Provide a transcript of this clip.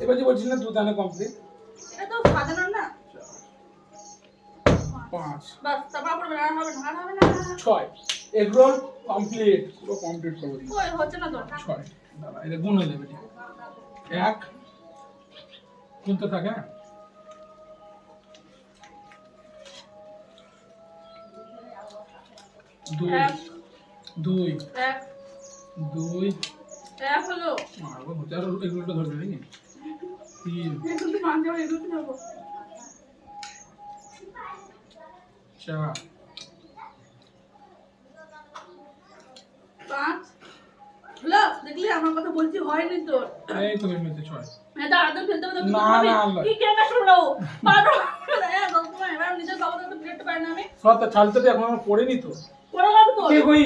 এবার যে বলছিস না দুদানে কমপ্লিট। এটা তো সাজানো না। 5 বাস তারপর পড়বে আর হবে না 6 এগ রোল কমপ্লিট পুরো কমপ্লিট করে দিই। ওই হচ্ছে না তো 6 দাঁড়া এটা গুণ হয়ে যাবে ঠিক 1 গুনতে থাকে হ্যাঁ 2 এক 2 এক 2 এক হলো মারবো হতে আর এগুলোটা ধরবে নাকি 3 এগুলো মানতে হবে এগুলো নেবো 4 5 হলো দেখলি আমার কথা বলছি হয়নি তো এই তো এমনিতে 6 এটা আদর ফেলতে হবে না, না, না। কি কেন শুনলো পারো এবার নিজের বাবা তো প্লেট পাই না আমি সব ছালতে এখন আমার পড়েনি তো পড়ে গেল তো কে কই